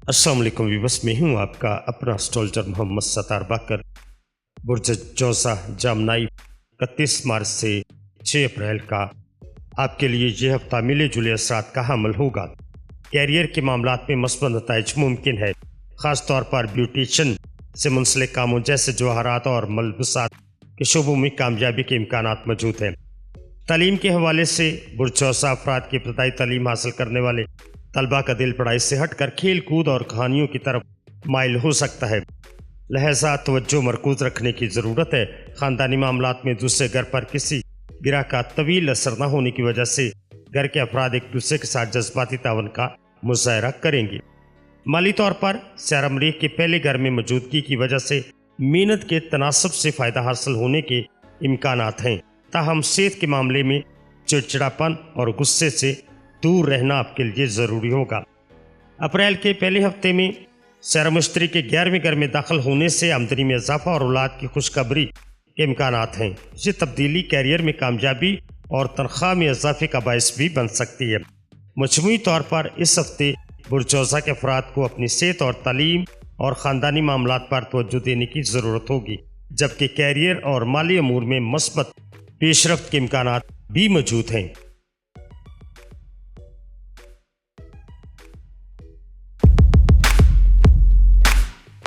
अस्सलाम वालेकुम व्यूअर्स, मैं हूं आपका अपना एस्ट्रोलॉजर मोहम्मद सत्तार बाकर। बुर्ज जोसा जामनाई 31 मार्च से 6 अप्रैल का आपके लिए ये हफ्ता मिले जुले असरात का हमल होगा। कैरियर के मामलात में मस्बत नताइज मुमकिन है, ख़ास तौर पर ब्यूटिशन से मुंसलिक कामों जैसे जवाहरात और मलबूसात के शोबों में कामयाबी के इम्कानात मौजूद हैं। तालीम के हवाले से बुरचौसा अफराद की इब्तदाई तालीम हासिल करने वाले तलबा का दिल पढ़ाई से हटकर खेल कूद और कहानियों की तरफ माइल हो सकता है, लिहाजा तवज्जो मरकूज रखने की ज़रूरत है। ख़ानदानी मामलात में दूसरे घर पर किसी गिरा का तवील असर न होने की वजह से घर के अफराद एक दूसरे के साथ जज्बाती तावन का मुजाहरा करेंगे। माली तौर पर सैरा मरीख के पहले घर में मौजूदगी की वजह से मेहनत के तनासब से फ़ायदा हासिल होने के इम्कानात हैं, ताहम सेहत के मामले में चिड़चिड़ापन और गुस्से से दूर रहना आपके लिए ज़रूरी होगा। अप्रैल के पहले हफ्ते में सैरा मुश्तरी के 11वें घर में दाखिल होने से आमदनी में इजाफा और औलाद की खुशखबरी के इम्कानात हैं। ये तब्दीली कैरियर में कामयाबी और तनख्वाह में इजाफे का बायस भी बन सकती है। मजमूई तौर पर इस हफ्ते बुरचौसा के अफराद को अपनी सेहत और तालीम और ख़ानदानी मामलात पर तवज्जो देने की ज़रूरत होगी, जबकि कैरियर और माली अमूर में मस्बत पेशरफ्त के इम्कानात भी मौजूद हैं।